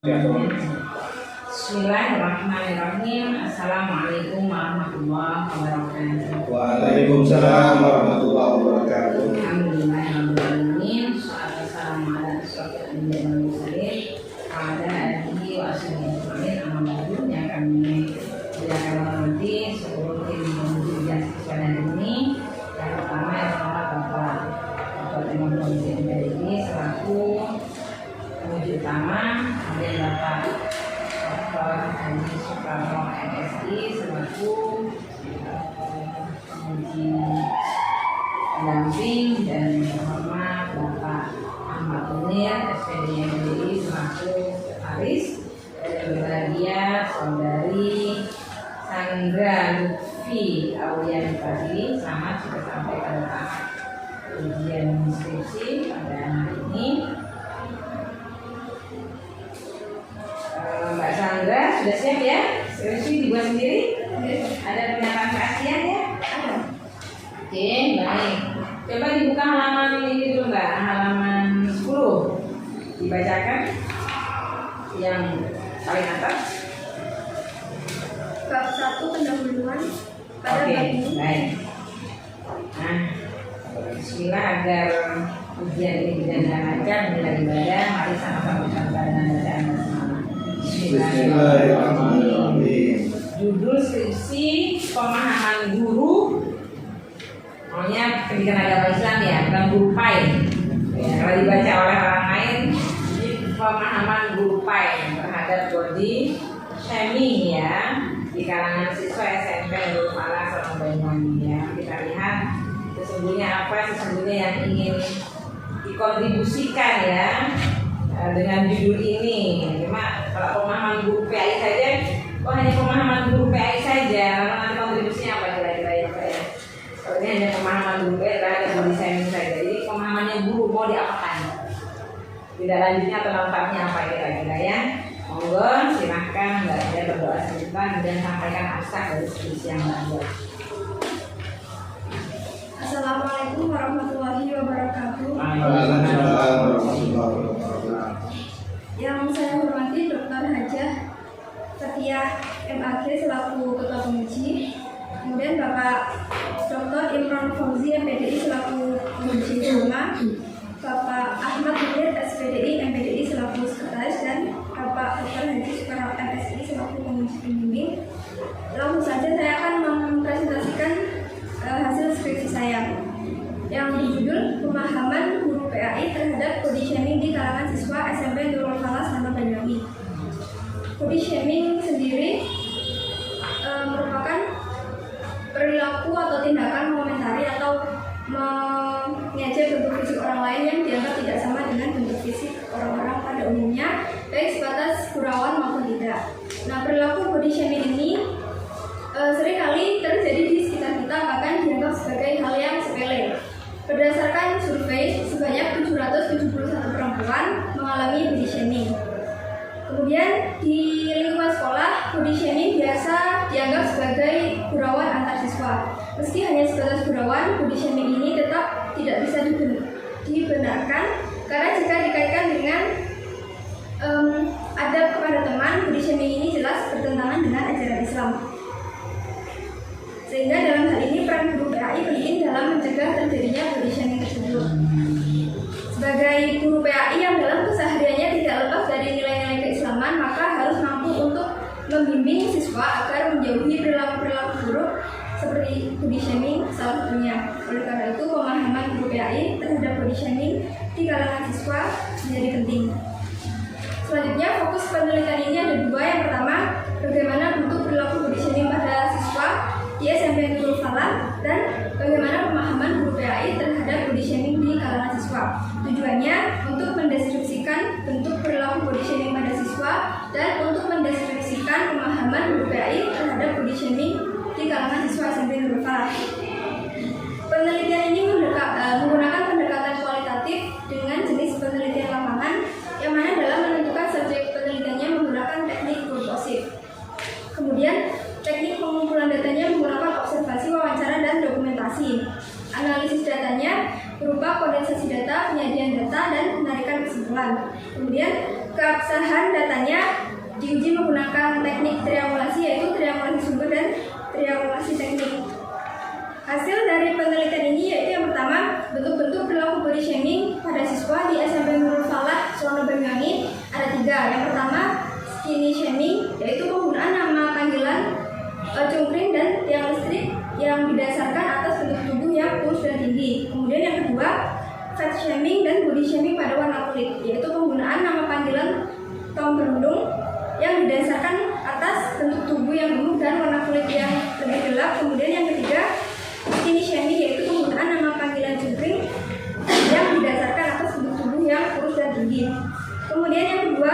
Bismillahirrahmanirrahim. Assalamualaikum warahmatullahi wabarakatuh. Waalaikumsalam warahmatullahi wabarakatuh. Alhamdulillahirrahmanirrahim. Wassalamualaikum warahmatullahi wabarakatuh. Ada alihi wa ashabihi amma ba'du, yang kami muliakan hormati seluruh tim pendidikan siswa dan ini. Yang pertama adalah Bapak Imam Komisi MPDI selaku penguji utama, kemudian Bapak Haji Soekarno MSI selaku penguji pendamping, dan terhormat Bapak Ahmad Munir SPD MPDI selaku sekretaris, dan berbahagia Saudari Sandra Lutfi Auliani Fadli. Selamat sudah sampai pada tahap ujian skripsi pada hari ini. Mbak Sandra sudah siap ya? Skripsi dibuat sendiri? Ada pernyataan keaslian ya? Ada. Oke, baik. Coba dibuka halaman ini dulu Mbak, halaman 10. Dibacakan yang paling atas. Bab 1 pendahuluan pada bab ini. Baik. Nah, bismillah, agar ujian ini berjalan lancar menjadi ibadah, mari sama-sama bersabar dengan bacaan bersama. Bismillahirrahmanirrahim. Judul skripsi pemahaman guru, maunya pendidikan agama Islam ya, bukan guru PAI. Ya, kalau dibaca oleh orang lain, pemahaman guru PAI terhadap body shaming ya di kalangan siswa SMP Nurul Falah sama Banyuwangi ya. Kita lihat sesungguhnya apa yang ingin dikontribusikan ya dengan judul ini. Cuma kalau pemahaman guru PAI saja, hanya pemahaman guru PAI saja, lalu nanti kontribusinya apa kira-kira ya Pak ya? Kalau ini hanya pemahaman guru PAI terhadap body shaming saja, jadi pemahamannya guru mau diapakan? Tidak lanjutnya atau lengkapnya apa kira-kira ya? Monggo silahkan Mbak Ida berdoa sebentar dan sampaikan abstrak dari skripsi yang Mbak buat. Assalamualaikum warahmatullahi wabarakatuh. Waalaikumsalam warahmatullahi wabarakatuh. Yang saya hormati Dr. Hajah Fathiyah MAG selaku Ketua Penguji, kemudian Bapak Dr. Imron Fauzi MPDI selaku Penguji utama, Bapak Ahmad Munir SPDI MPDI selaku Sekretaris, dan Bapak Dr. Haji Soekarno MSI selaku Penguji pembimbing. Langsung saja saya akan mempresentasikan hasil skripsi saya yang berjudul Pemahaman Guru PAI terhadap Body Shaming di kalangan siswa SMP Nurul Falah Sama Banyuwangi. Body shaming sendiri merupakan perilaku atau tindakan mengomentari atau mengejek bentuk fisik orang lain yang dianggap tidak sama dengan bentuk fisik orang-orang pada umumnya, baik sebatas gurauan maupun tidak. Nah, perilaku body shaming ini seringkali terjadi di sekitar kita, bahkan dianggap sebagai hal yang sepele. Berdasarkan survei, sebanyak 771 perempuan mengalami body shaming. Kemudian di lingkungan sekolah, body shaming biasa dianggap sebagai gurauan antar siswa. Meski hanya sebatas gurauan, body shaming ini tetap tidak bisa dibenarkan karena jika dikaitkan dengan adab kepada teman, body shaming ini jelas bertentangan dengan ajaran Islam. Sehingga dalam hal ini peran guru PAI penting dalam mencegah terjadinya body shaming tersebut. Sebagai guru PAI yang dalam kesehariannya tidak lepas dari nilai-nilai keislaman, maka harus mampu untuk membimbing siswa agar menjauhi perilaku-perilaku buruk seperti body shaming salah satunya. Oleh karena itu, pemahaman guru PAI terhadap body shaming di kalangan siswa menjadi penting. Selanjutnya, fokus penelitian ini ada dua. Yang pertama, bagaimana bentuk perilaku body shaming pada siswa di SMP Nurul Falah, dan bagaimana pemahaman guru PAI terhadap body shaming di kalangan siswa. Tujuannya untuk mendeskripsikan bentuk perilaku body shaming pada siswa dan untuk mendeskripsikan pemahaman guru PAI terhadap body shaming di kalangan siswa SMP Nurul Falah. Penelitian ini menggunakan pendekatan kualitatif dengan jenis penelitian lapangan, yang mana dalam menentukan subjek penelitiannya menggunakan diuji menggunakan teknik triangulasi, yaitu triangulasi sumber dan triangulasi teknik. Hasil dari penelitian ini yaitu yang pertama, bentuk-bentuk perilaku body shaming pada siswa di SMP Nurul Falah, Suwono Banyuwangi ada 3. Yang pertama, skinny shaming, yaitu penggunaan nama panggilan cungkring dan tiang listrik yang didasarkan atas bentuk tubuh yang kurus dan tinggi. Kemudian yang kedua, fat shaming dan body shaming pada warna kulit, yaitu penggunaan nama panggilan Tom Berundung yang didasarkan atas bentuk tubuh yang gemuk dan warna kulit yang lebih gelap. Kemudian yang ketiga, skinny shaming, yaitu penggunaan nama panggilan cungkring yang didasarkan atas bentuk tubuh yang kurus dan tinggi. Kemudian yang kedua,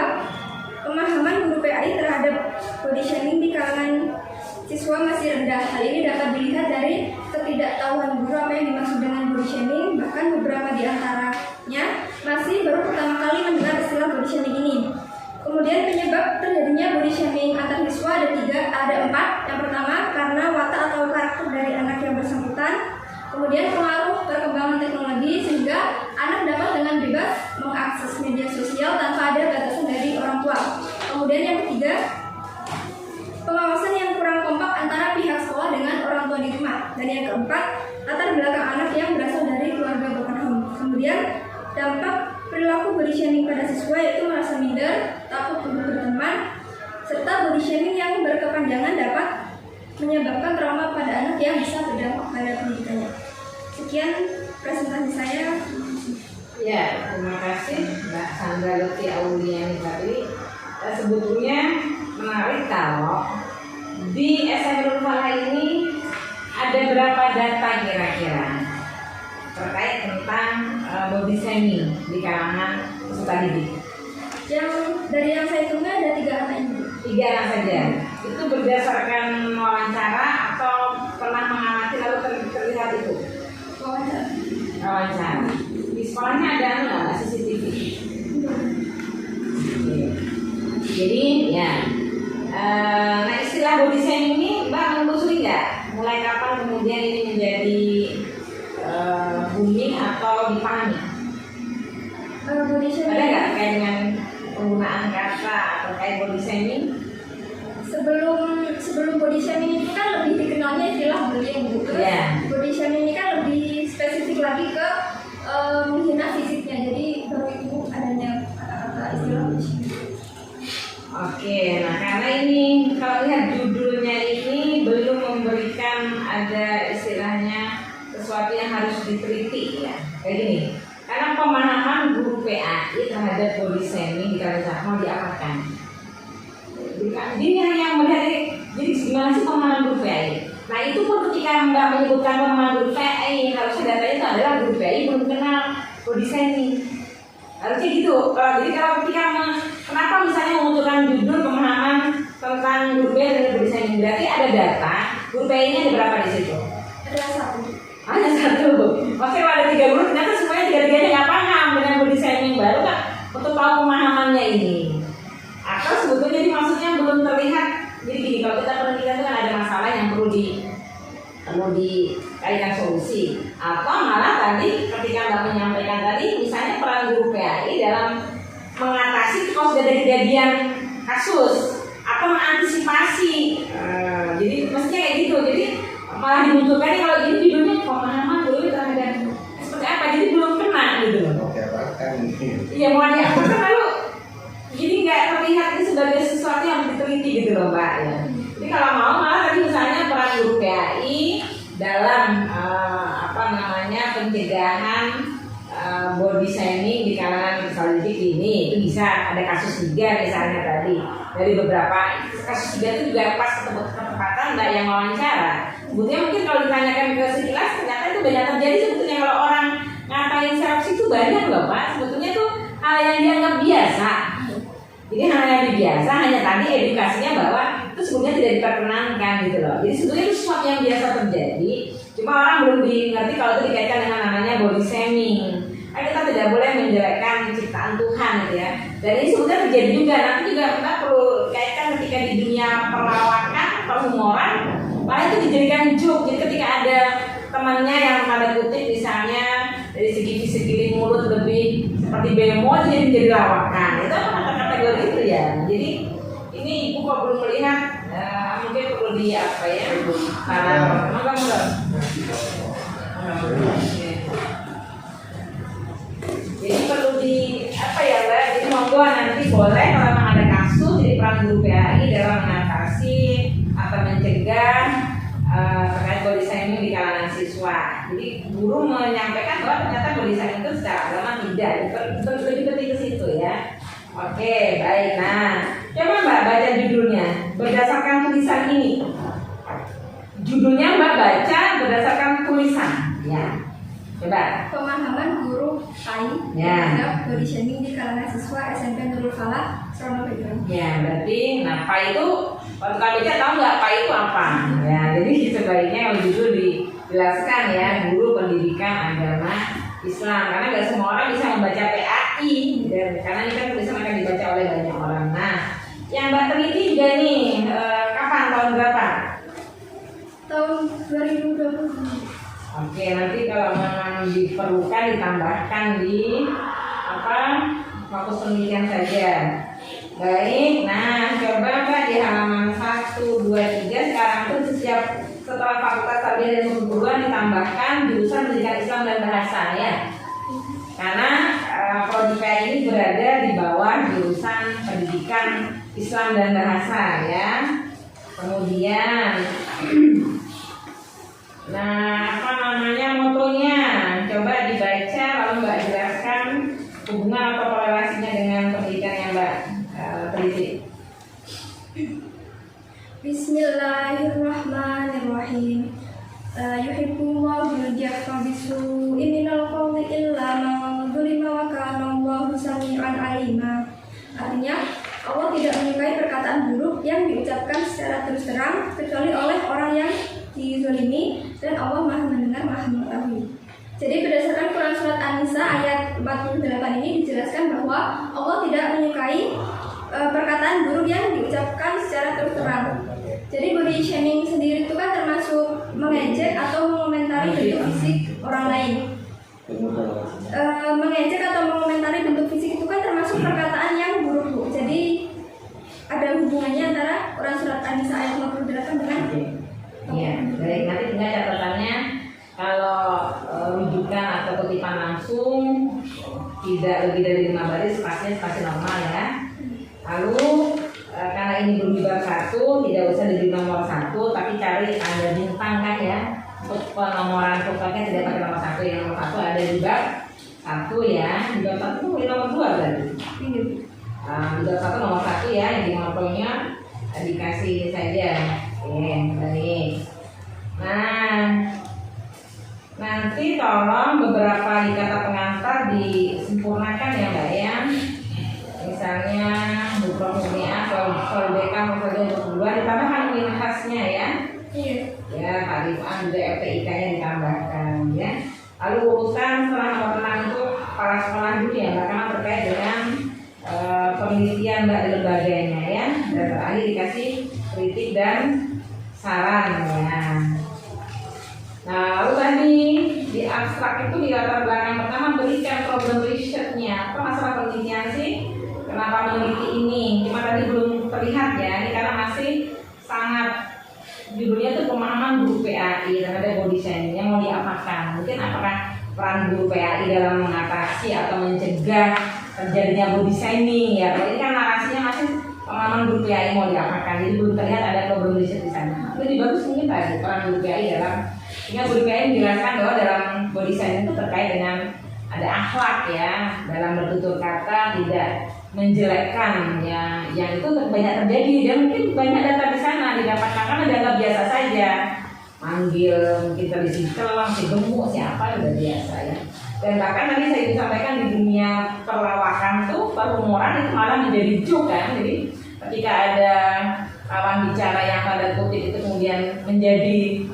pemahaman guru PAI terhadap body shaming di kalangan siswa masih rendah. Hal ini dapat dilihat dari ketidaktahuan guru apa yang dimaksud dengan body shaming. Bahkan beberapa di antaranya masih baru pertama kali mendengar istilah body shaming ini. Kemudian penyebab terjadinya body shaming antar siswa ada 4. Yang pertama, karena watak atau karakter dari anak yang bersangkutan. Kemudian pengaruh perkembangan teknologi sehingga anak dapat dengan bebas mengakses media sosial tanpa ada batasan dari orang tua. Kemudian yang ketiga, pengawasan yang kurang kompak antara pihak sekolah dengan orang tua di rumah. Dan yang keempat, latar belakang anak yang berasal dari keluarga broken home. Kemudian dampak perilaku body shaming pada siswa yaitu merasa minder, takut untuk berteman, serta body shaming yang berkepanjangan dapat menyebabkan trauma pada anak yang bisa berdampak pada pendidikannya. Sekian presentasi saya. Ya, terima kasih Mbak Sandra Lutfi Auliani tadi. Sebetulnya menarik kalau di SMP Nurul Falah ini ada berapa data kira-kira terkait tentang body shaming di kalangan peserta didik? Yang dari yang saya tunggu ada 3 anak ibu. 3 anak saja. Itu berdasarkan wawancara atau pernah mengamati lalu terlihat itu? Wawancara. Di sekolahnya ada nggak CCTV? Jadi ya, nah istilah body shaming ini Mbak menelusuri nggak? Mulai kapan kemudian ini menjadi booming atau dipahami? Body shaming. Ada nggak kayak dengan penggunaan kata terkait body shaming? Sebelum body shaming itu kan lebih dikenalnya istilah bullying gitu. Yeah. Body shaming ini kan lebih spesifik lagi ke menghina fisiknya. Jadi baru itu adanya kata-kata istilah body shaming. Oke, nah karena ini kalau lihat judulnya ini belum memberikan ada istilahnya sesuatu yang harus diteliti ya. Kayak gini. Karena pemahaman guru PAI terhadap body shaming di kalangan mau diapakan? Ini yang melihat jadi gimana sih pemahaman guru PAI? Nah itu pun ketika Mbak menyebutkan pemahaman guru PAI, harusnya datanya itu adalah guru PAI belum kenal body shaming. Harusnya gitu. Jadi kalau ketika kenapa misalnya mengumpulkan judul pemahaman tentang guru PAI dan body shaming, berarti ada data guru PAI-nya ada berapa di situ? Ada 1. Hanya 1. Oke, kalau ada 3 guru, ternyata semuanya 3-3-nya nggak paham dengan body shaming, baru kan untuk tahu pemahamannya ini. Atau sebetulnya ini maksudnya belum terlihat. Jadi gini, kalau kita penelitian itu kan ada masalah yang perlu dicarikan solusi. Atau malah tadi ketika Mbak menyampaikan tadi, misalnya peran guru PAI dalam mengatasi kalau sudah ada kejadian kasus atau mengantisipasi. Jadi mestinya kayak gitu. Jadi malah dimunculkan kalau ini judulnya pemahaman guru terhadap seperti apa, jadi belum kena gitu loh. Oke, bahkan Iya, mau diapakan lalu jadi nggak terlihat ini sebagai sesuatu yang diteliti gitu loh Mbak ya. Jadi kalau mau malah tadi misalnya peran guru PAI dalam pencegahan body shaming di kalangan peserta didik ini itu bisa ada kasus 3 misalnya tadi dari beberapa kasus 3 itu juga pas ketepatan Mbak yang wawancara. Sebetulnya mungkin kalau ditanyakan ke sekilas ternyata itu banyak terjadi sebetulnya kalau orang ngatain serupsi itu banyak loh Pak. Sebetulnya itu hal yang dianggap biasa. Jadi hal yang biasa hanya tadi edukasinya bahwa itu sebetulnya tidak diperkenankan gitu loh. Jadi sebetulnya itu sesuatu yang biasa terjadi. Cuma orang belum mengerti kalau itu dikaitkan dengan namanya body shaming. Kita tidak boleh menjelekkan ciptaan Tuhan gitu ya. Dan ini sebetulnya terjadi juga. Nanti juga kita perlu kaitkan ketika di dunia perlawakan, perhumoran, malah itu dijadikan joke. Jadi ketika ada temannya yang tanda kutip misalnya dari segi fisik mulut lebih seperti bemo, jadi menjadi lawakan. Itu apa kategori itu ya. Jadi ini kok belum melihat, mungkin perlu di apa ya? Maka jadi perlu di apa ya Mbak? Jadi monggo nanti boleh kalau memang ada kasus jadi peran guru PAI dalam mengatasi atau mencegah terkait body shaming di kalangan siswa. Jadi guru menyampaikan bahwa ternyata body shaming itu secara agama tidak. Lebih penting ke situ ya. Oke, baik. Nah, coba Mbak baca judulnya berdasarkan tulisan ini. Judulnya Mbak baca berdasarkan tulisan, ya. Coba. Pemahaman guru PAI terhadap body shaming di kalangan siswa SMP Nurul Falah, Surabaya Background. Ya, berarti, nah PAI itu, waktu KBC tahu nggak PAI itu apa? Ya, jadi sebaiknya kalau judul dijelaskan ya, guru pendidikan agama Islam, karena nggak semua orang bisa membaca PAI, karena ini kan tulisan akan dibaca oleh banyak orang. Nah, yang Mbak teliti juga nih, kapan tahun berapa? Tahun 2020. Oke, nanti kalau memang diperlukan ditambahkan di fokus penelitian saja. Baik, nah coba Mbak di halaman 1, 2, 3 sekarang tuh setelah fakultas tarbiyah dan perguruan ditambahkan jurusan pendidikan Islam dan bahasa ya. Karena prodi PAI ini berada di bawah jurusan pendidikan Islam dan bahasa ya. Kemudian nah, motonya coba dibaca lalu Mbak jelaskan hubungan atau korelasinya dengan pendidikan yang Mbak teliti. Bismillahirrahmanirrahim. Yuhibbullahu al-jahra bisu'i minal qawli illa man dzulima wa kana Allahu samii'an 'alima. Artinya, Allah tidak menyukai perkataan buruk yang diucapkan secara terus terang kecuali oleh orang yang dizalimi, dan Allah Maha mendengar, Maha mengetahui. Jadi berdasarkan Quran surat An-Nisa ayat 48 ini dijelaskan bahwa Allah tidak menyukai perkataan buruk yang diucapkan secara terus terang. Jadi body shaming sendiri itu kan termasuk mengejek atau mengomentari bentuk fisik orang lain. Mengejek atau mengomentari bentuk fisik itu kan termasuk perkataan yang buruk, Bu. Jadi ada hubungannya antara Quran surat An-Nisa ayat 58 dengan Iya, baik, nanti tinggal catatannya kalau rujukan atau kutipan langsung tidak lebih dari 5 baris, spasi normal ya. Lalu karena ini belum di bab 1, tidak usah di nomor 1, tapi cari tanda bintang kan ya. Untuk penomoran pokoknya tidak pakai nomor 1, yang nomor 1 ada di bab 1 ya. Di bab 1 itu di nomor 2 berarti. Di bab 1 nomor 1 ya, yang di motonya dikasih saja. Oke, baik. Nah, nanti tolong beberapa kata pengantar disempurnakan ya Mbak ya. Misalnya buku dunia atau BK berdua ditambahkan unit khasnya ya. Iya. Ya, tarifan juga LPIK-nya ditambahkan ya. Lalu urusan setelah nomor 6 itu para sekolah dulu ya Mbak, karena terkait dengan penelitian Mbak di lembaganya ya. Dan terakhir dikasih kritik dan saran ya. Nah, lalu tadi di abstrak itu di latar belakang pertama berikan problem risetnya. Apa masalah penelitian sih? Kenapa meneliti ini? Cuma tadi belum terlihat ya. Ini karena masih sangat judulnya tuh pemahaman guru PAI terhadap body shaming yang mau diapakan. Mungkin apakah peran guru PAI dalam mengatasi atau mencegah terjadinya body shaming ya. Kalau ini kan narasinya masih pemahaman guru PAI mau diapakan. Jadi belum terlihat ada problem riset di sana. Lebih bagus mungkin tadi peran guru PAI dalam sehingga guru PAI menjelaskan bahwa dalam body shaming itu terkait dengan ada akhlak ya, dalam bertutur kata tidak menjelekkan ya, yang itu banyak terjadi dan mungkin banyak data di sana didapatkan karena dianggap biasa saja, manggil mungkin tadi si celang, si gemuk, siapa udah biasa ya. Dan bahkan tadi saya sampaikan di dunia perlawakan tuh perhumoran itu malah menjadi joke kan. Jadi ketika ada lawan bicara yang pada kutip itu kemudian menjadi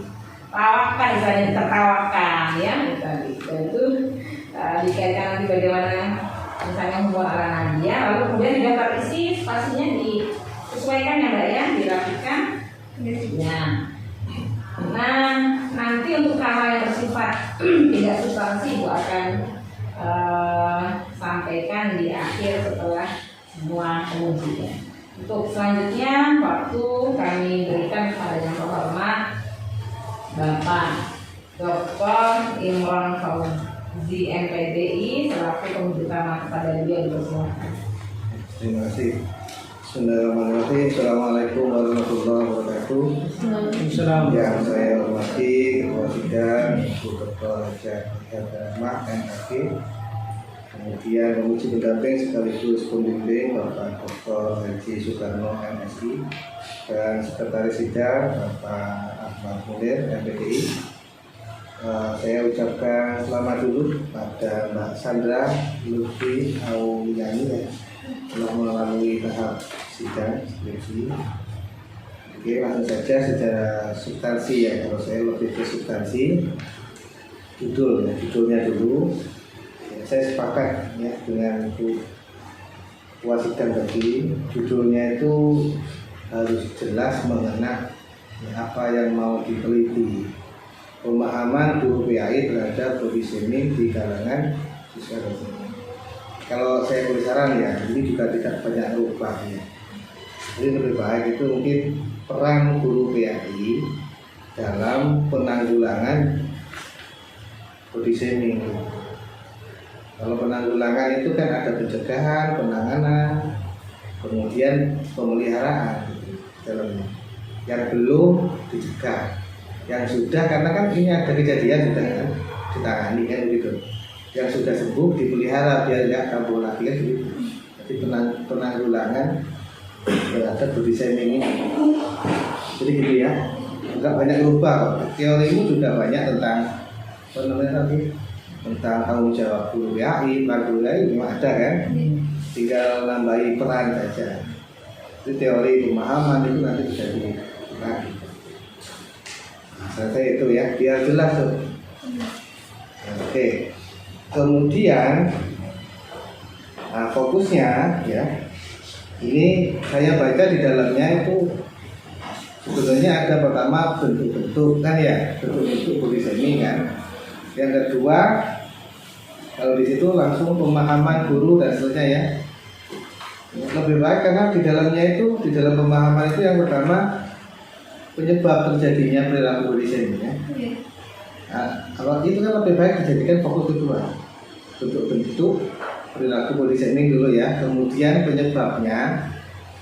lawakan, misalnya ditertawakan ya, tadi dan itu dikaitkan nanti bagaimana misalnya humor ala Nadia, lalu kemudian di daftar isi spasinya disesuaikan ya Mbak ya, dirapikan ya. Nah, nanti untuk hal yang bersifat tidak substansi Ibu akan sampaikan di akhir setelah semua pengujian. Untuk selanjutnya waktu kami berikan kepada yang terhormat Bapak Dr. Imron Fauzi MPDI selaku pembimbing utama kepada beliau. Dipersilakan. Terima kasih. Bismillahirrahmanirrahim. Assalamualaikum warahmatullahi wabarakatuh. Yang saya hormati Ketua Sidang Ibu Dr. Haja Rahmah MAG, kemudian pemuji pendamping sekaligus pembimbing Bapak Dr. Haji Soekarno MSI, dan Sekretaris Sidang Bapak Ahmad Munir MPDI. Saya ucapkan selamat dulu pada Mbak Sandra Lutfi Auyani ya, telah melalui tahap sidang skripsi. Oke, langsung saja secara substansi ya. Kalau saya lebih ke substansi, judulnya dulu. Ya, saya sepakat ya dengan Bu Ketua Sidang tadi. Judulnya itu harus jelas mengena apa yang mau diteliti. Pemahaman guru PAI terhadap body shaming di kalangan siswa dosen. Kalau saya beri saran ya, ini juga tidak banyak rubah ya. Jadi lebih baik itu mungkin peran guru PAI dalam penanggulangan body shaming. Kalau penanggulangan itu kan ada pencegahan, penanganan, kemudian pemeliharaan dalamnya. Yang belum dicegah, yang sudah, karena kan ini ada kejadian sudah kan ditangani kan begitu. Yang sudah sembuh dipelihara biar nggak kambuh lagi kan begitu. Jadi penanggulangan terhadap body shaming ini. Jadi gitu ya. Enggak banyak lupa kok. Teori ini juga banyak tentang apa namanya tadi, tentang tanggung jawab guru PAI, peran guru PAI memang ada kan. Tinggal nambahi peran saja. Jadi teori pemahaman itu nanti bisa dilakukan. Selesai itu ya, biar jelas tuh. Oke. Kemudian fokusnya ya, ini saya baca di dalamnya itu sebetulnya ada pertama bentuk-bentuk kan ya, bentuk-bentuk body shaming kan. Yang kedua, kalau di situ langsung pemahaman guru dan seterusnya ya. Lebih baik karena di dalamnya itu, di dalam pemahaman itu yang pertama penyebab terjadinya perilaku body shaming ya. Nah, kalau itu kan lebih baik dijadikan fokus kedua, bentuk-bentuk perilaku body shaming dulu ya, kemudian penyebabnya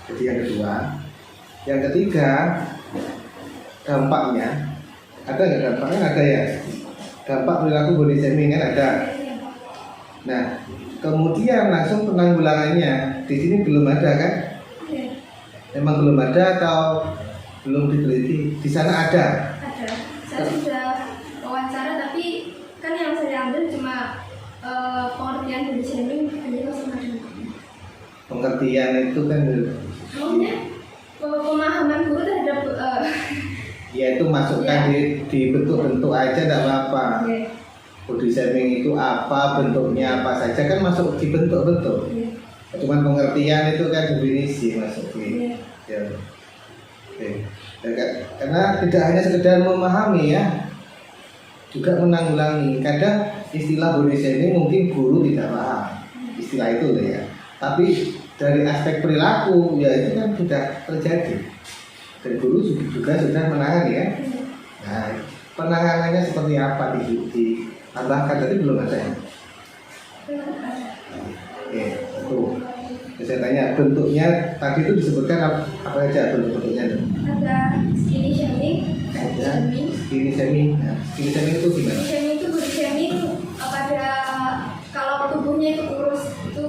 jadi yang kedua. Yang ketiga, dampaknya. Ada nggak dampaknya? Ada ya, dampak perilaku body shaming kan ada. Nah, kemudian langsung penanggulangannya di sini belum ada kan? Memang belum ada atau belum diteliti? Di sana ada? Ada. Saya sudah wawancara, tapi kan yang saya ambil cuma pengertian body shaming, hanya sama dampaknya. Pengertian itu kan Maksudnya pemahaman guru terhadap ya itu masukkan di bentuk-bentuk aja tidak apa-apa. Body shaming itu apa, bentuknya apa saja kan masuk di bentuk-bentuk. Cuman pengertian itu kan definisi masuk di ya. Oke. Karena tidak hanya sekedar memahami ya, juga menanggulangi. Kadang istilah body shaming mungkin guru tidak paham istilah itu ya. Tapi dari aspek perilaku ya itu kan sudah terjadi. Dan guru juga sudah menangani ya. Nah, penanganannya seperti apa ditambahkan tadi belum ada ya. Oke, itu. Saya tanya bentuknya tadi itu disebutkan apa aja bentuk-bentuknya? ada skinny shaming, Ada skinny shaming. Nah, skinny shaming itu gimana? Skinny shaming itu body shaming pada kalau tubuhnya itu kurus itu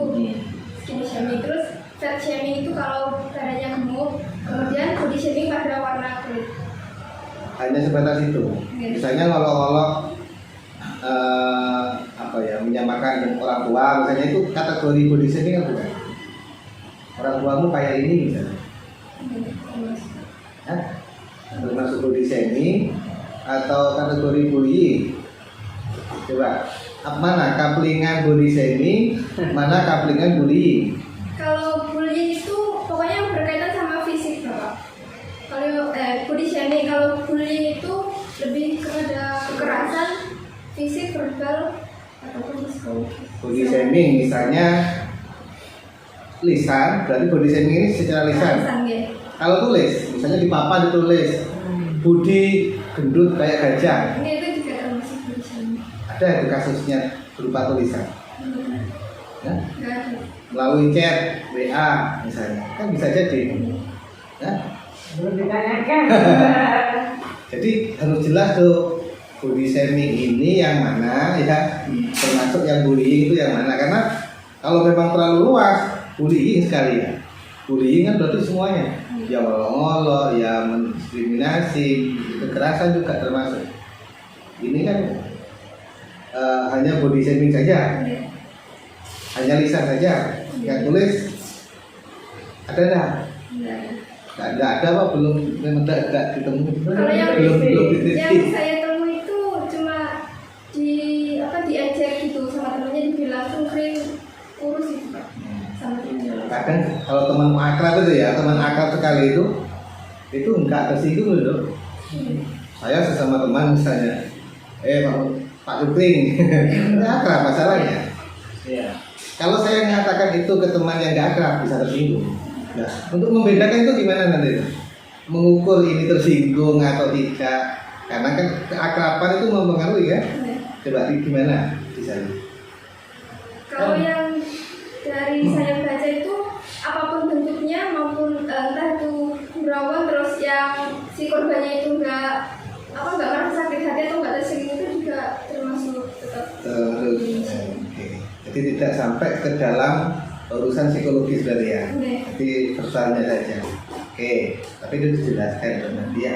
skinny shaming. Terus fat shaming itu kalau badannya gemuk. Kemudian body shaming pada warna kulit. Hanya sebatas itu. Misalnya ngolok-ngolok apa ya, menyamakan dengan orang tua, misalnya itu kategori body shaming kan bukan? Orang tuamu kayak ini misalnya. Termasuk body shaming atau kategori bullying? Coba, mana kaplingan body shaming, mana kaplingan bullying? Kalau bullying itu pokoknya berkaitan sama fisik, Bapak. Kalau body shaming, kalau bullying itu lebih kepada kekerasan fisik, verbal ataupun psikologis. Body shaming misalnya lisan, berarti body shaming ini secara lisan. ya. Kalau tulis, misalnya di papan ditulis Budi gendut kayak gajah, Ini itu juga termasuk body shaming. ada itu kasusnya berupa tulisan. Ya? Nggak ada. Melalui chat, WA misalnya, kan bisa jadi. Ya? Belum ditanyakan. Jadi harus jelas tuh body shaming ini yang mana ya, termasuk yang bullying itu yang mana, karena kalau memang terlalu luas bullying sekali ya. Bullying kan berarti semuanya, ya olok-olok, ya mendiskriminasi, kekerasan juga termasuk. Ini kan hanya body shaming saja, hanya lisan saja, nggak tulis. Ada nggak? Nggak ada apa, belum memang nggak ketemu. Kalau yang belum yang diteliti. saya temui itu cuma diajak gitu sama temennya, dibilang tuh kering kurus gitu Pak, sama temennya. Kadang kalau teman akrab itu ya, teman akrab sekali itu nggak tersinggung loh. Saya sesama teman misalnya, Pak Supring, ini akrab masalahnya. Iya. Kalau saya mengatakan itu ke teman yang nggak akrab bisa tersinggung. Nah, untuk membedakan itu gimana nanti? Mengukur ini tersinggung atau tidak? Karena kan keakraban itu mempengaruhi kan? Coba gimana di sana? Kalau yang dari saya baca itu apapun bentuknya maupun entah itu berawal terus yang si korbannya itu nggak merasa sakit hati atau nggak tersinggung itu juga termasuk tetap. Oke. Jadi tidak sampai ke dalam urusan psikologis berarti ya. Jadi persoalannya saja. Oke. Tapi itu dijelaskan nanti ya.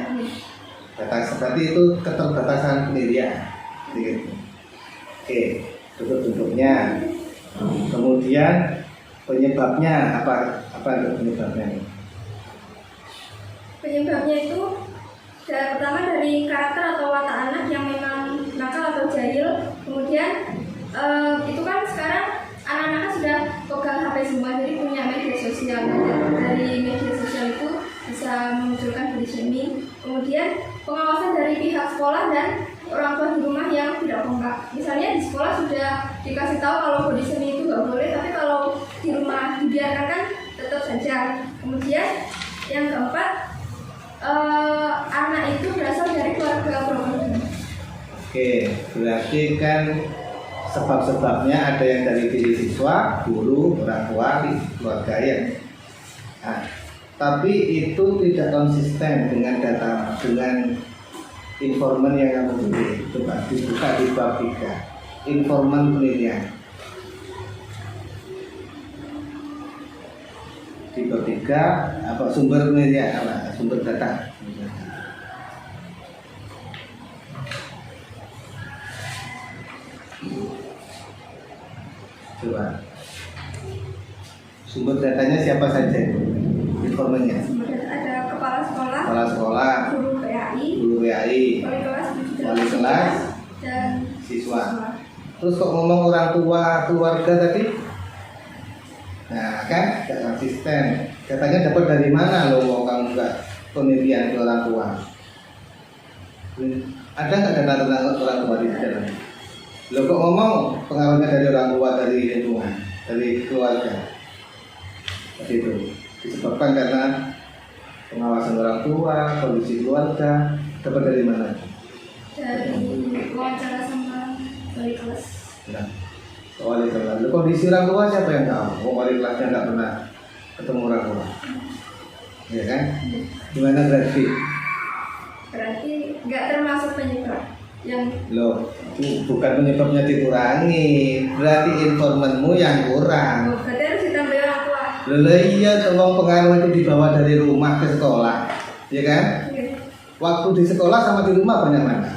Batas seperti itu keterbatasan pendirian. Gitu. Oke. Bentuk-bentuknya. Kemudian penyebabnya apa penyebabnya? Penyebabnya itu pertama dari karakter atau watak anak yang memang nakal atau jahil. Kemudian itu kan sekarang anak-anak sudah pegang HP semua, jadi punya media sosial. Dari media sosial itu bisa memunculkan body shaming. Kemudian pengawasan dari pihak sekolah dan orang tua di rumah yang tidak kompak. Misalnya di sekolah sudah dikasih tahu kalau body shaming itu nggak boleh, tapi kalau di rumah dibiarkan kan tetap saja. Kemudian yang keempat, anak itu berasal dari keluarga broken. Oke, berarti kan sebab-sebabnya ada yang dari diri siswa, guru, orang tua, keluarga ya. Nah, tapi itu tidak konsisten dengan data, dengan informan yang kamu beri. Coba dibuka di bab 3, informan penelitian. Di bab 3 apa sumber penelitian, apa sumber data. Coba sumber datanya siapa saja itu informannya? Ada kepala sekolah, guru PAI, wali kelas, dan siswa. Terus kok ngomong orang tua, keluarga tadi? Nah kan tidak konsisten. Katanya dapat dari mana lo mau kamu nggak penelitian ke orang tua? Ada nggak data tentang orang tua di dalam? Lo kok ngomong pengaruhnya dari orang tua, dari lingkungan, dari keluarga? Seperti itu disebabkan karena pengawasan orang tua, kondisi keluarga. Dapat dari mana? dari wawancara sama wali kelas. Nah, wali kelas. Lo kondisi orang tua siapa yang tahu? Wali kelasnya nggak pernah ketemu orang tua, ya kan? Gimana berarti? Berarti nggak termasuk penyebab yang Loh, bukan penyebabnya dikurangi, berarti informanmu yang kurang. berarti harus ditambah orang tua. Loh iya, tolong pengaruh itu dibawa dari rumah ke sekolah, ya kan? Waktu di sekolah sama di rumah banyak mana?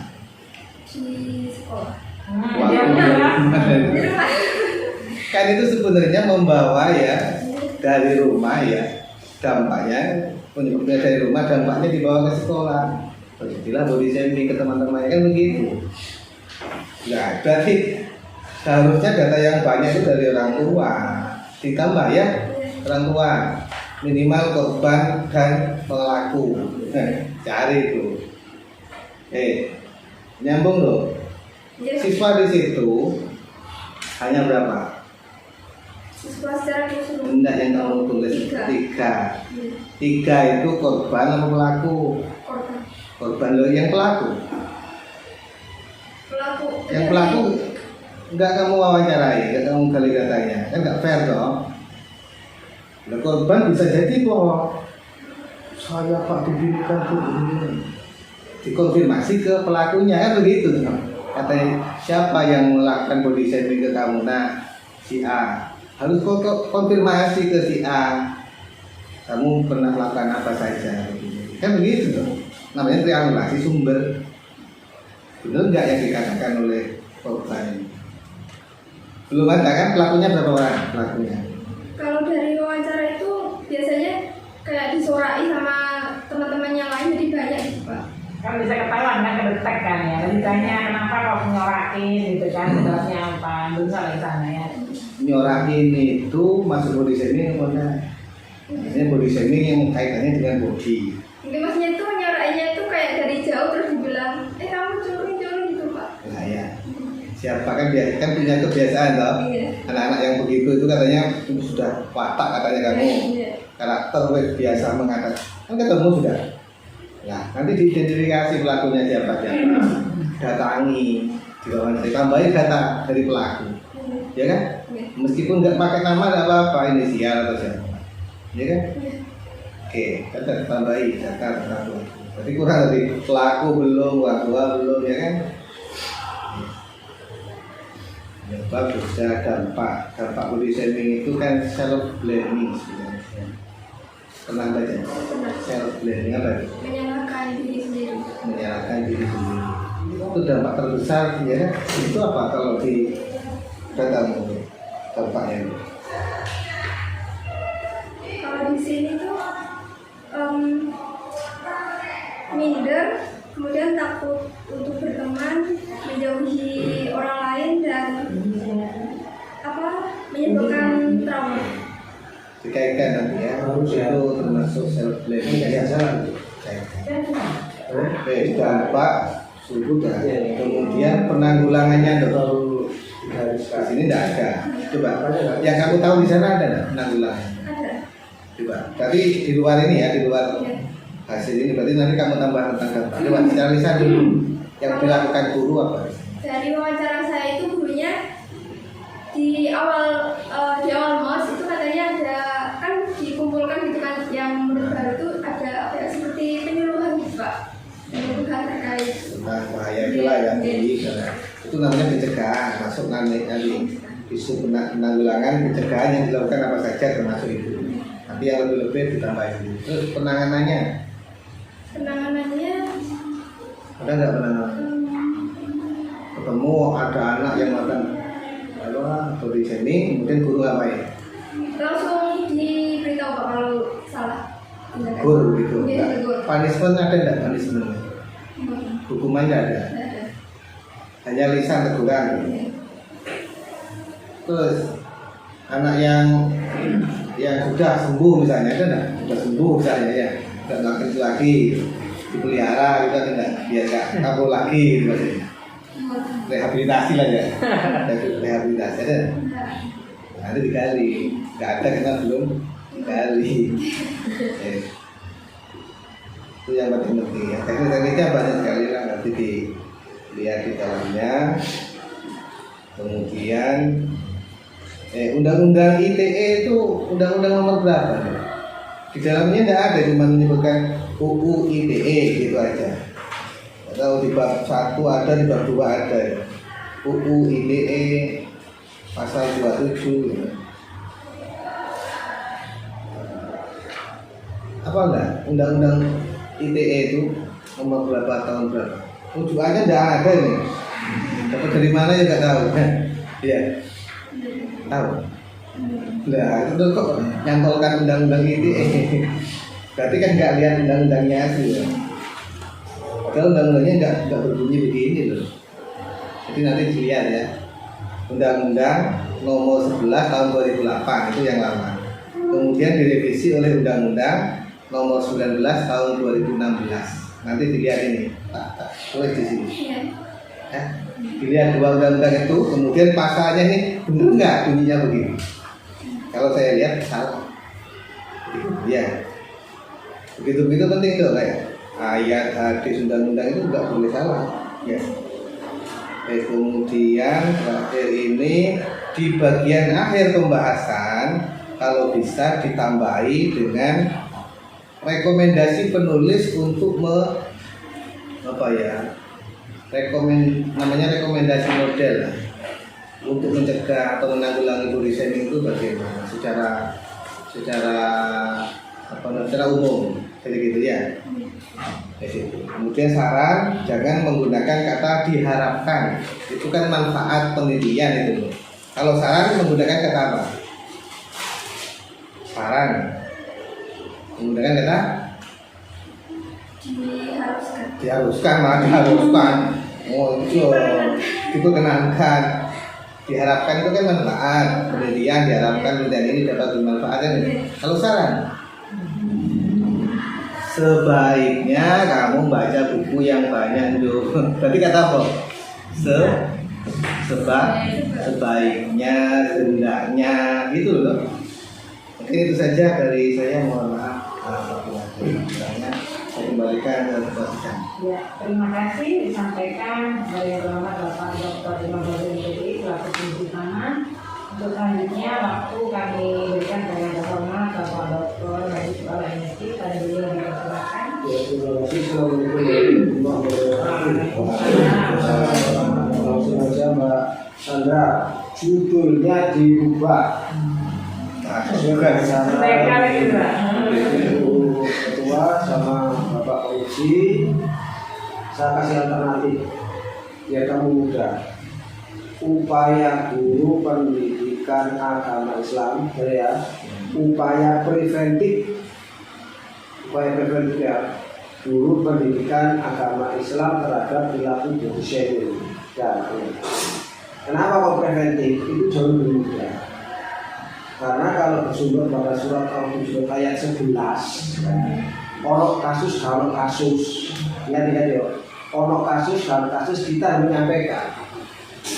Di sekolah. Waktu di rumah. Di rumah. Kan itu sebenarnya membawa ya dari rumah ya, dampaknya penyebabnya dari rumah, dampaknya dibawa ke sekolah. Jadilah body shaming ke teman-temannya kan begitu. Nah, berarti seharusnya data yang banyak itu dari orang tua, ditambah ya orang tua, minimal korban dan pelaku. Cari itu. Nyambung loh. Siswa di situ hanya berapa? siswa secara keseluruhan. Enggak, yang kamu tulis Tiga. tiga. Iya. Tiga itu korban atau pelaku? Korban. Korban loh, yang pelaku. Pelaku. Yang pelaku enggak kamu wawancarai, enggak kamu gali datanya, kan enggak fair dong. Nah, korban bisa jadi kok saya Pak diberikan tuh begini. Dikonfirmasi ke pelakunya kan begitu dong. Katanya siapa yang melakukan body shaming ke kamu? Nah, si A. Harus konfirmasi ke si A. Kamu pernah melakukan apa saja? Kan begitu dong. Namanya triangulasi sumber. Benar nggak yang dikatakan oleh korban? Belum ada kan pelakunya berapa orang pelakunya? Kalau dari wawancara itu biasanya kayak disorai sama teman-teman yang lain jadi banyak gitu Pak. Kan bisa ketahuan kan kedetek kan ya. Ditanya kenapa kok nyorakin gitu kan sebabnya apa? Belum sampai sana ya. Nyorakin itu masuk body shaming apa enggak? Ini body shaming yang kaitannya dengan body. Mungkin maksudnya itu nyorainya itu kayak dari jauh terus dibilang, kamu curi gitu Pak. Nah ya, siapa kan dia kan punya kebiasaan toh. Iya. Anak-anak yang begitu itu katanya itu sudah watak katanya kamu. Iya. Karakter biasa mengatakan kan ketemu sudah. Nah nanti diidentifikasi pelakunya siapa. Datangi, diwawancari, tambahin data dari pelaku, ya kan? Iya. Meskipun nggak pakai nama nggak apa-apa, inisial atau siapa, ya kan? Iya. Oke, kita tambahin data pelaku. Berarti kurang dari pelaku belum, wakwa belum, ya kan? Ya, bagus ya, dampak body shaming itu kan self blaming sebenarnya. Pernah baca? Self blaming apa itu? Menyalahkan diri sendiri. Menyalahkan diri sendiri. Itu dampak terbesar ya kan? Itu apa kalau di datamu dampaknya itu? Kalau di sini tuh minder, kemudian takut untuk berteman, menjauhi orang lain dan menyebabkan trauma. Dikaitkan nanti ya, itu termasuk self blaming ya. Oke, dampak sudah. Kemudian penanggulangannya dong. Di sini tidak ada. Coba, yang kamu tahu di sana ada nggak penanggulangan? Ada. Coba. Tapi di luar ini ya, di luar hasil ini berarti nanti kamu tambah tentang dampak. Coba secara lisan dulu. Yang dilakukan guru apa? Dari wawancara saya itu gurunya di awal MOS itu katanya ada kan dikumpulkan gitu kan yang murid baru itu ada apa ya, seperti penyuluhan gitu Pak, penyuluhan terkait Tentang bahaya itulah ya, itu namanya pencegahan, masuk nanti isu penanggulangan pencegahan yang dilakukan apa saja termasuk itu. Nanti yang lebih ditambahin. Terus penanganannya ada nggak penanganan? Ketemu ada anak yang melakukan body shaming, kemudian guru apa ya? langsung diberitahu Pak kalau salah. Guru gitu. Iya, tegur. Punishment ada nggak punishment? Hukumannya ada. Ada. Hanya lisan teguran. Terus anak yang sudah sembuh misalnya ada nggak? Sudah sembuh misalnya ya, nggak melakukan itu lagi, dipelihara gitu ada nggak? Biar nggak kabur lagi gitu. Rehabilitasi lah ya. Rehabilitasi ada. Nanti digali, nggak ada karena belum digali. Itu yang penting ya. Teknik-tekniknya banyak sekali lah, nanti dilihat di dalamnya. Kemudian Undang-Undang ITE itu undang-undang nomor berapa? Di dalamnya tidak ada, cuma menyebutkan UU ITE gitu aja. Atau di bab 1 ada, di bab 2 ada. UU ITE pasal 27 gitu. Apa enggak? Undang-Undang ITE itu nomor berapa tahun berapa? Rujukannya tidak ada nih. Dapat dari mana ya nggak tahu. Iya. Tahu. Lah itu kok nyantolkan undang-undang ITE. Berarti kan nggak lihat undang-undangnya asli ya. Padahal undang-undangnya nggak berbunyi begini loh. Jadi nanti dilihat ya. Undang-Undang nomor 11 tahun 2008 itu yang lama. Kemudian direvisi oleh Undang-Undang nomor 19 tahun 2016. Nanti dilihat ini. Tulis di sini. Dilihat dua undang-undang itu, kemudian pasalnya ini benar nggak bunyinya begini. Kalau saya lihat salah. Ya. Begitu-begitu penting tuh kayak ayat hadis undang-undang itu nggak boleh salah. Ya. Kemudian terakhir ini di bagian akhir pembahasan kalau bisa ditambahi dengan rekomendasi penulis untuk namanya rekomendasi model lah, untuk mencegah atau menanggulangi body shaming itu bagaimana secara umum, jadi gitu ya. Kemudian saran jangan menggunakan kata diharapkan, itu kan manfaat penelitian itu. Kalau saran menggunakan kata apa? Saran menggunakan kata diharuskan. Oh itu diperkenankan. Diharapkan itu kan manfaat penelitian, diharapkan penelitian ini dapat bermanfaatkan. Kalau saran, sebaiknya kamu baca buku yang banyak dulu. Berarti kata apa? Sebaiknya, hendaknya, gitu loh. Mungkin itu saja dari saya, mohon maaf saya kembalikan ke posisi. Ya, terima kasih disampaikan dari Bapak Dr. Imam Fauzi MPDI selaku pimpinan. Untuk selanjutnya waktu kami berikan kepada terhormat Bapak Dr. Haji Kepala MSI pada beliau dipersilakan. Terima kasih. Assalamualaikum warahmatullahi wabarakatuh. Langsung aja Mbak Sandra, judulnya dirubah. Bukan sama Ibu Ketua sama Bapak Fauzi. Saya kasih alternatif biar kamu mudah. Upaya guru pendidikan agama Islam, ya, upaya preventif ya, guru pendidikan agama Islam terhadap perilaku body shaming. Kenapa kok preventif? Itu jauh lebih mudah. Karena kalau bersumber pada surat Al-Hujurat ayat 11, ono kasus ingat ya, ono kasus kita menyampaikan.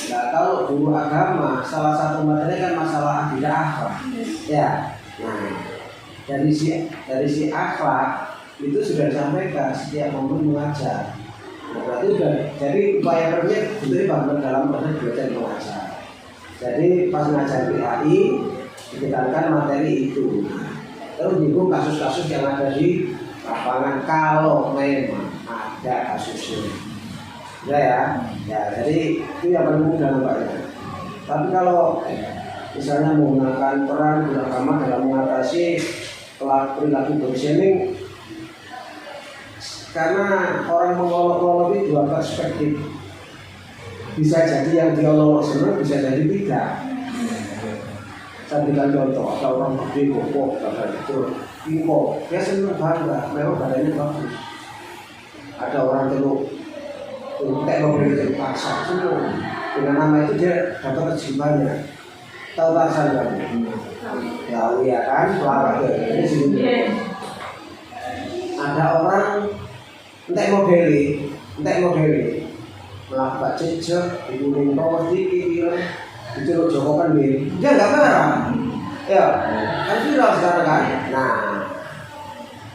Nah, kalau guru agama salah satu materi kan masalah akidah akhlak, ya. Nah, dari si akhlak itu sudah disampaikan setiap memberi mengajar. Nah, berarti sudah jadi upaya kerja itu bangun dalam proses belajar mengajar. Jadi pas mengajar PAI ditekankan materi itu. Terus juga kasus-kasus yang ada di lapangan kalau memang ada kasusnya. Ya, jadi itu yang paling mudah nampaknya. Tapi kalau misalnya menggunakan peran guru agama dalam mengatasi perilaku body shaming, karena orang mengolok-olok itu dua perspektif. Bisa jadi yang dia olok senang, bisa jadi tidak. Saya berikan contoh, ada orang gede kokoh, dia senang bangga, memang badannya bagus. Ada orang celuk mau beli pasar semua dengan nama itu dia dapat kejibannya. Tahu pasar kan? Ya kan, pelawak ini sini. Ada orang mau beli melakukan jejak, dikuning bawah sedikit, diceluk Joko kan dia nggak marah. Ya, kan viral sekarang kan. Nah,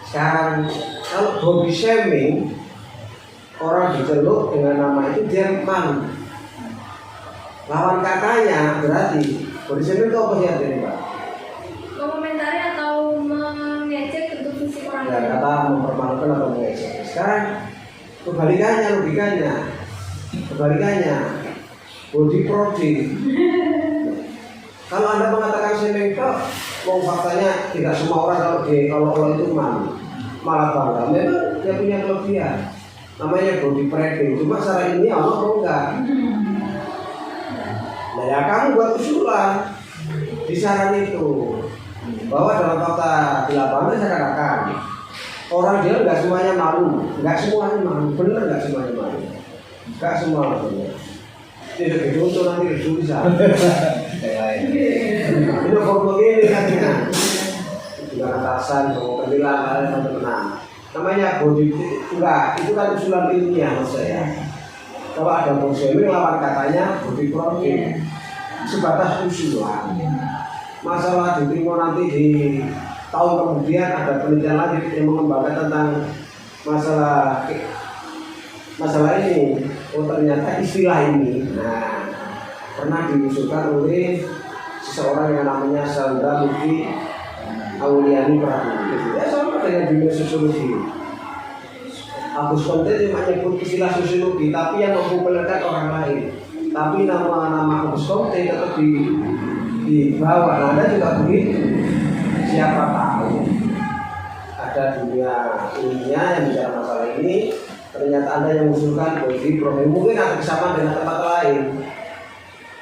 sekarang kalau body shaming, orang diceluk dengan nama itu dia malu. Lawan katanya berarti body shaming itu apa sih artinya, Pak? Mengomentari atau mengejek bentuk fisik orang lain. Ya, kata mempermalukan atau mengejek. Sekarang kebalikannya, logikanya body protein. Kalau Anda mengatakan shaming itu, faktanya tidak semua orang kalau orang itu malah bangga. Memang dia punya kelebihan. Namanya body prepping, cuma secara ini Allah mau enggak. Nah ya kamu buat usulan di saran itu bahwa dalam fakta di lapangan saya katakan orang dia enggak semuanya malu, bener enggak semuanya malu, enggak semua malunya. Tidak begitu nanti itu bisa. Ini kok begini kan juga atasan, pemilihan kalian teman-teman. Namanya body enggak, itu kan usulan ilmiah maksud saya. Kalau ada body shaming lawan katanya body protein, sebatas usulan. masalah diterima nanti di tahun kemudian ada penelitian lagi yang mengembangkan tentang masalah ini. Oh ternyata istilah ini pernah diusulkan oleh seseorang yang namanya Sandra Luki Auliani Prabu. Ya sama dengan dunia sosiologi. Agus Comte cuma nyebut istilah sosiologi, tapi yang mempopulerkan orang lain. Tapi nama Agus Comte tetap di bawah. Anda juga begitu. Siapa tahu ada dunia ilmiah yang bicara masalah ini, ternyata Anda yang mengusulkan bagi problem, mungkin ada kesamaan dengan tempat lain.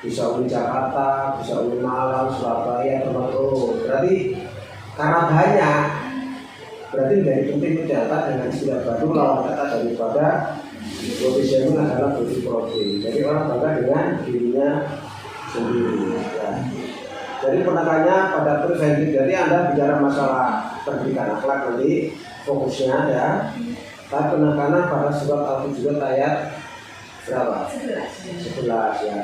Bisa di Jakarta, bisa di Malang, Surabaya, termasuk. Berarti karena banyak, berarti menjadi penting mencatat dengan istilah baru lawan kata daripada body shaming adalah body problem. Jadi orang bangga dengan dirinya sendiri. Ya. Jadi penekannya pada preventif. Jadi Anda bicara masalah pendidikan akhlak nanti fokusnya ya. Tapi penekanan pada surat Al-Hujurat ayat berapa? 11 ya.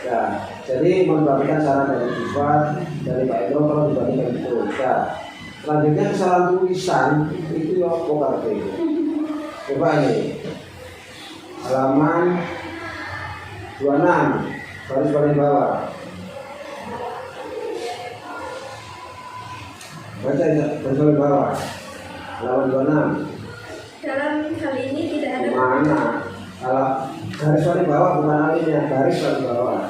Ya, jadi memperhatikan saran dari Jufat, dari Pak Edro kalau dibandingkan itu. Ya. Selanjutnya kesalahan tulisan itu ya pokoknya. Coba ini halaman 26 garis paling bawah. Baca ya, garis paling bawah halaman 26. Dalam hal ini tidak ada Mana? Kalau garis paling bawah bukan alinnya, garis paling bawah.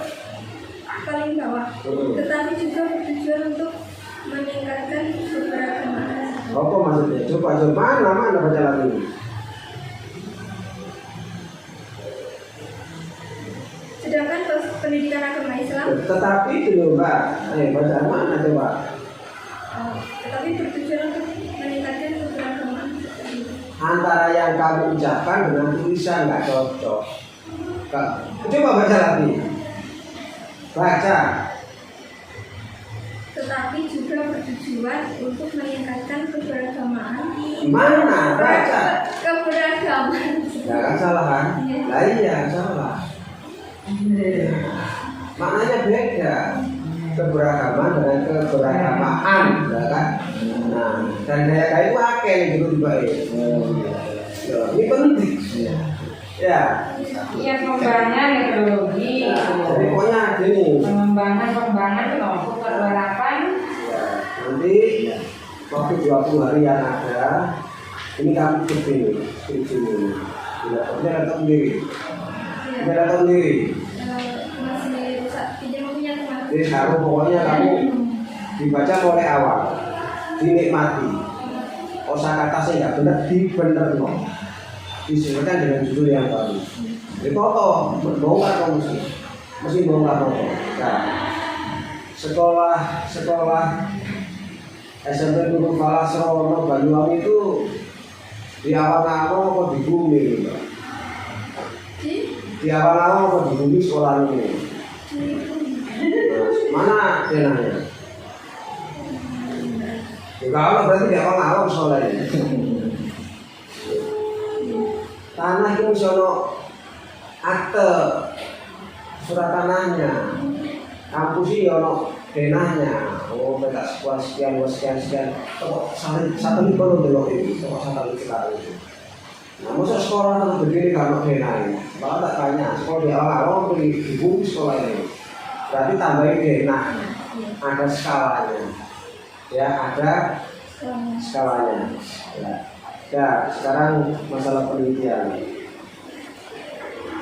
paling bawah, tetapi juga bertujuan untuk meningkatkan keberagaman. Apa maksudnya? Coba mana baca lagi. Sedangkan pendidikan agama Islam, Tetapi dulu Mbak, baca mana coba? tetapi bertujuan untuk meningkatkan keberagaman. Antara yang kamu ucapkan dengan tulisan nggak cocok. Coba baca lagi. Baca. Tetapi juga bertujuan untuk meningkatkan keberagaman. Mana? Baca. Keberagaman. Jangan salah kan? Lah iya salah. Maknanya beda. Keberagaman dengan keberagamaan, ya kan? Nah, dan gaya itu akeh gitu dibalik. Ini penting. Ya. Iya, pengembangan metodologi. Jadi pokoknya gini. Pengembangan kelompok keberharapan. Ya, nanti waktu 20 hari yang ada, ini kamu begini. Tidak datang sendiri. Tidak datang sendiri. Masih rusak, tidak punya teman. Jadi harus pokoknya kamu dibaca mulai awal, dinikmati. Kosakata saya nggak benar, dibener no. Disesuaikan dengan judul yang baru. Jadi toto, bongkar kamu mesti bongkar toto. Nah, sekolah SMP Nurul Falah Serono Banyuwangi itu di awal-awal apa di bumi? Di awal-awal apa di bumi sekolah ini? Mana denahnya? Kalau berarti di awal-awal sekolahnya. Tanah itu misalnya akte surat tanahnya, kampus ini ono denahnya. Oh, mereka sekolah sekian. Satu itu belum itu, satu itu. Nah, masa sekolah itu berdiri kalau denahnya. Kalau tak tanya, sekolah di awal-awal di bumi sekolah ini. Berarti tambahin denah, ada skalanya. Ya, ada skalanya. Ya, sekarang masalah penelitian.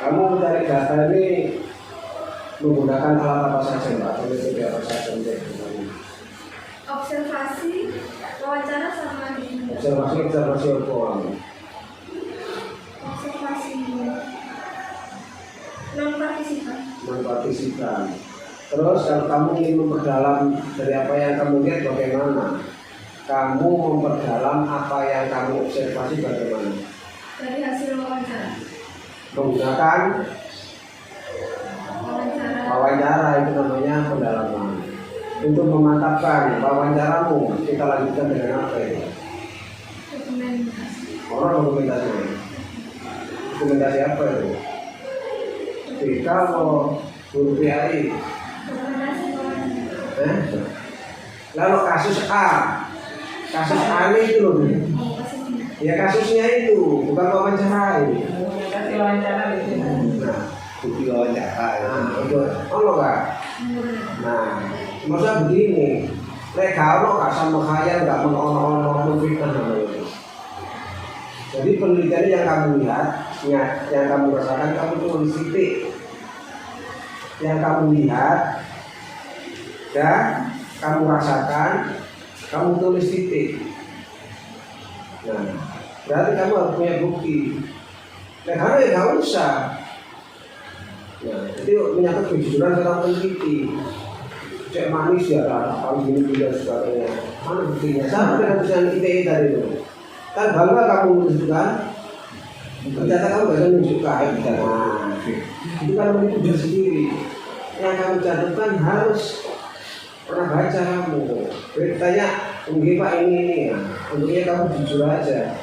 Kamu mencari data ini menggunakan alat apa saja, Mbak? Metode apa saja? Observasi, wawancara sama Observasi apa? observasi non partisipan. Terus kalau kamu ingin memperdalam dari apa yang kamu lihat bagaimana? Kamu memperdalam apa yang kamu observasi bagaimana? Dari hasil wawancara. Menggunakan wawancara itu namanya pendalaman. Untuk memantapkan wawancaramu, kita lanjutkan dengan apa ya? Dokumentasi. Dokumentasi apa itu? Jadi kalau guru PAI Lalu kasus A itu loh. Oh, kasusnya. Ya kasusnya itu, bukan wawancara ini. Kasih wawancara di sini. Nah, bukti wawancara ya. itu ono Kak. Nah, maksudnya begini, lek kalau gak sama khayal, gak menono memfitnah namanya. Jadi penelitian yang kamu lihat, yang kamu rasakan, kamu tulis titik. Yang kamu lihat dan kamu rasakan, kamu tulis titik. Nah, berarti kamu harus punya bukti. Dan kalau ya gak usah. Nah, jadi menyangkut kejujuran seorang peneliti. Cek manis ya, kalau gini juga sebagainya. Mana buktinya? Sama dengan tulisan ITE tadi itu. Kan bangga kamu menunjukkan, ternyata kamu gak bisa menunjukkan. Nah, itu kan menunjukkan sendiri. Yang kamu cantumkan harus pernah baca kamu. Tanya, mungkin Pak ini. Nah, untungnya kamu jujur aja.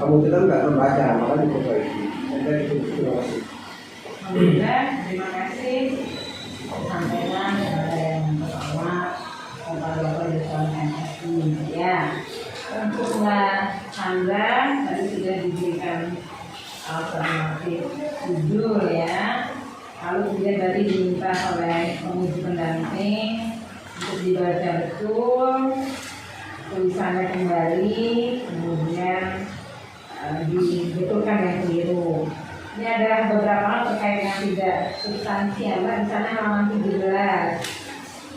Kamu itu kan nggak membaca, makanya diperbaiki. Terima kasih. Alhamdulillah, terima kasih. Sampaikan kepada yang pertama kepada Bapak Dewan MSI ya. Untuk Mbak Sandra tadi sudah diberikan alternatif judul ya. Lalu kemudian tadi diminta oleh penguji pendamping untuk dibaca betul, tulisannya kembali, kemudian dibetulkan yang keliru. Ini adalah beberapa hal terkait dengan tidak substansi ya Mbak. Di sana halaman 17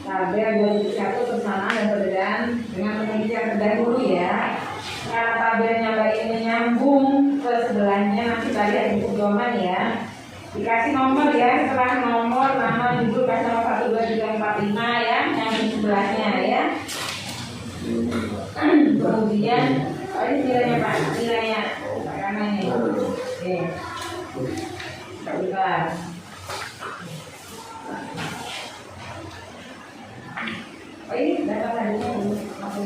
tabel 21 persamaan dan perbedaan dengan penelitian terdahulu ya. Karena tabelnya Mbak ini menyambung ke sebelahnya, nanti tadi ada buku doman ya. Dikasih nomor ya, setelah nomor nama judul kasih nomor 1, 2, 3, 4, 5 ya, yang di sebelahnya ya. Kemudian ini nilainya Pak, nilainya karena ini. Oke. Bentar. Oh ini data tadinya dulu aku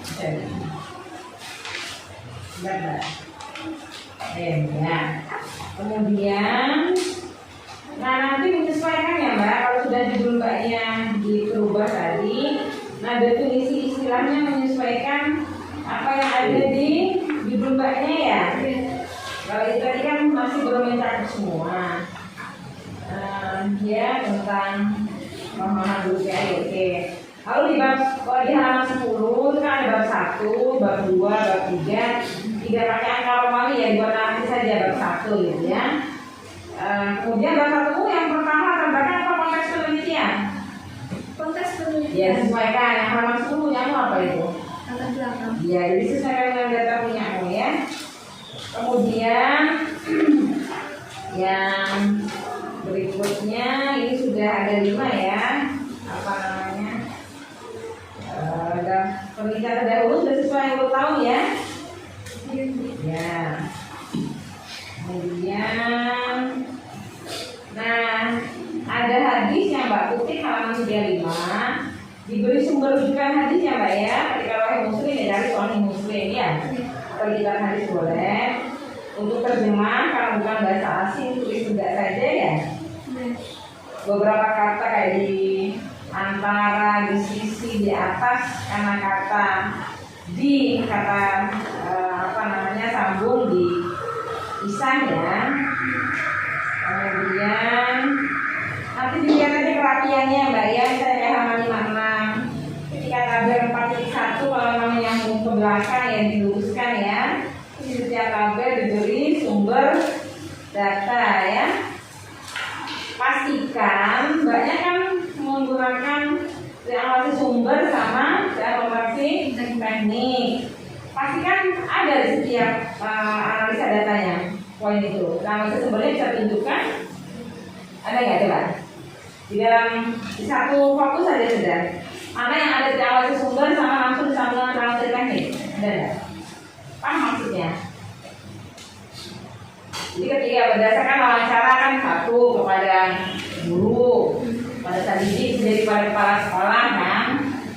cek. Bentar. Ya. Kemudian nah nanti menyesuaikan ya Mbak, kalau sudah judul Mbaknya diubah tadi, nah definisi istilahnya menyesuaikan apa yang ada di judul Mbaknya ya. Kalau itu tadi kan masih belum mencakup semua. Ya tentang pemahaman dulu ya, oke. Lalu di bab, kalau di halaman 10 itu kan ada bab 1, bab 2, bab 3 pakai angka Romawi ya, dibuat nanti saja bab 1 gitu ya. Kemudian bab 1 yang pertama tambahkan apa konteks penelitian? Konteks penelitian. Ya sesuaikan yang halaman 10 yang apa itu? Latar belakang. Ya jadi sesuaikan dengan data punyamu ya. Kemudian yang berikutnya ini sudah ada 5 ya. Apa namanya? Ada penelitian terdahulu sudah sesuai yang tahun ya. Ya. Kemudian nah ada hadis yang Mbak Putih halaman 35 diberi sumber rujukan hadis ya Mbak ya. Ketika Sahih Muslim ya dari Sahih Muslim ya. Terlibat hadis boleh. Untuk terjemah karena bukan bahasa asing tulis enggak saja ya. Beberapa kata kayak di antara, di sisi, di atas karena kata di kata apa namanya sambung di isan ya. Kemudian nanti dilihat aja kerapiannya Mbak ya. Saya kayak halaman 56. Ketika tabel 4.1 kalau namanya yang ke belakang yang diluruskan ya. Di setiap tabel diberi sumber data ya. Pastikan Mbaknya kan menggunakan analisis sumber sama analisis teknik. Pastikan ada di setiap analisa datanya. Poin itu. Analisis sumbernya bisa tunjukkan. Ada nggak coba? Di dalam di satu fokus saja sudah. Mana yang ada di analisis sumber sama langsung disambung dengan analisis teknik? Ada nggak? Paham maksudnya? Jadi ketika berdasarkan wawancara kan satu kepada guru, pada saat didik menjadi pada kepala sekolah kan,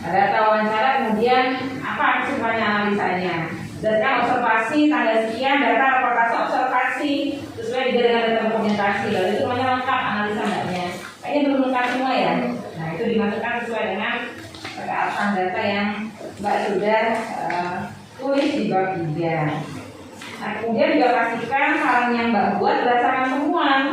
ada data wawancara kemudian apa kesimpulannya analisanya, berdasarkan observasi tanggal sekian data reportase observasi sesuai dengan data dokumentasi, lalu itu namanya lengkap analisa mbaknya. Kayaknya belum lengkap semua ya. Nah itu dimasukkan sesuai dengan keabsahan data yang Mbak sudah tulis di bab 3. Nah, kemudian juga pastikan saran yang Mbak buat berdasarkan temuan.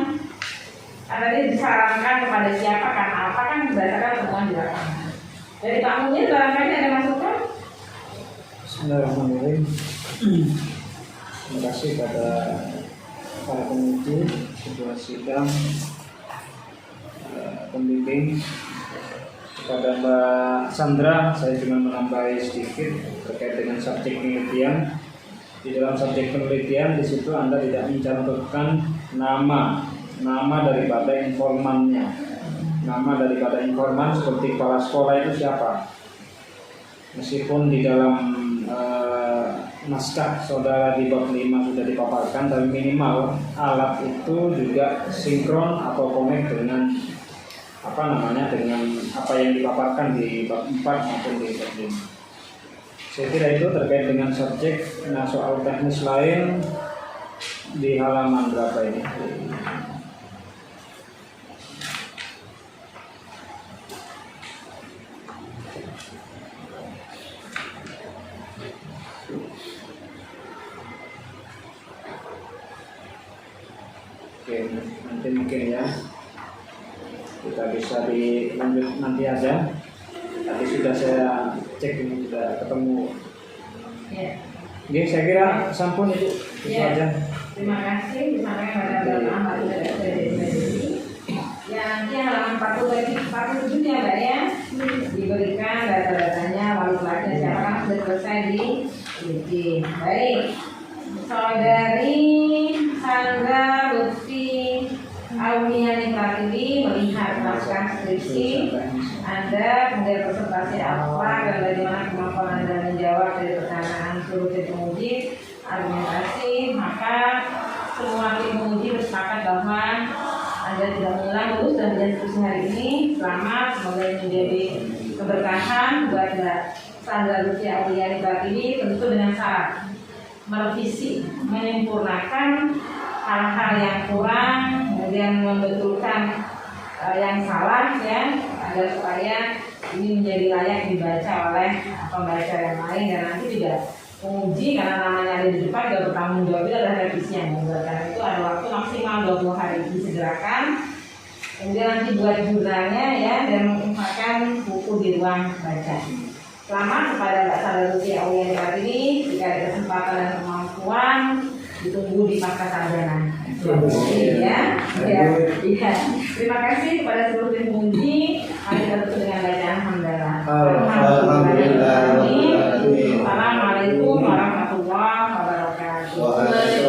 Karena dia disarankan kepada siapa, karena apa, kan berdasarkan temuan di lapangan. Dari Pak Munir barangkali ada masukan? Bismillahirrahmanirrahim. Terima kasih pada para penguji, ketua sidang, pembimbing. Kepada Mbak Sandra, saya cuma menambahi sedikit terkait dengan subjek penelitian. Di dalam subjek penelitian di situ Anda tidak mencantumkan nama daripada informannya. Nama daripada informan seperti kepala sekolah itu siapa? Meskipun di dalam naskah saudara di bab 5 sudah dipaparkan, tapi minimal alat itu juga sinkron atau connect dengan dengan apa yang dipaparkan di bab 4 maupun di bab 5. Saya kira itu terkait dengan subjek. Nah, soal teknis lain di halaman berapa ini? Oke, nanti mungkin ya kita bisa dilanjut nanti aja. Tadi sudah saya cek, ini sudah ketemu. Ya. Oke, saya kira sampun itu Ya. aja. Terima kasih disampaikan pada Bapak Ahmad yang nanti halaman 47 ya Mbak ya, diberikan data-datanya, wali kelasnya siapa, kan sudah selesai di uji. Baik, saudari Sandra Lutfi Auliani Pratiwi melihat naskah skripsi Anda, kemudian presentasi apa dan bagaimana kemampuan Anda menjawab dari pertanyaan seluruh tim penguji, argumentasi, maka semua tim penguji bersepakat bahwa Anda tidak mengulang lulus dan diskusi hari ini. Selamat, semoga ini menjadi keberkahan buat Mbak Sandra Lutfi Auliani Pratiwi, tentu dengan syarat merevisi, menyempurnakan hal-hal yang kurang, kemudian membetulkan yang salah ya, agar supaya ini menjadi layak dibaca oleh pembaca yang lain. Dan nanti juga penguji, karena namanya ada di depan, juga bertanggung jawab itu adalah revisi yang membuat. Karena itu ada waktu maksimal 20 hari disegerakan. Kemudian nanti buat jurnalnya ya, dan menginfokan buku di ruang baca. Selamat kepada Mbak Sandra Lutfi Auliani Pratiwi. Jika ada kesempatan dan kemampuan, ditunggu di pasca sarjana. Ya. Terima kasih kepada seluruh tim penguji. Mari kita tutup dengan bacaan hamdalah. Alhamdulillah. Assalamualaikum warahmatullahi wabarakatuh.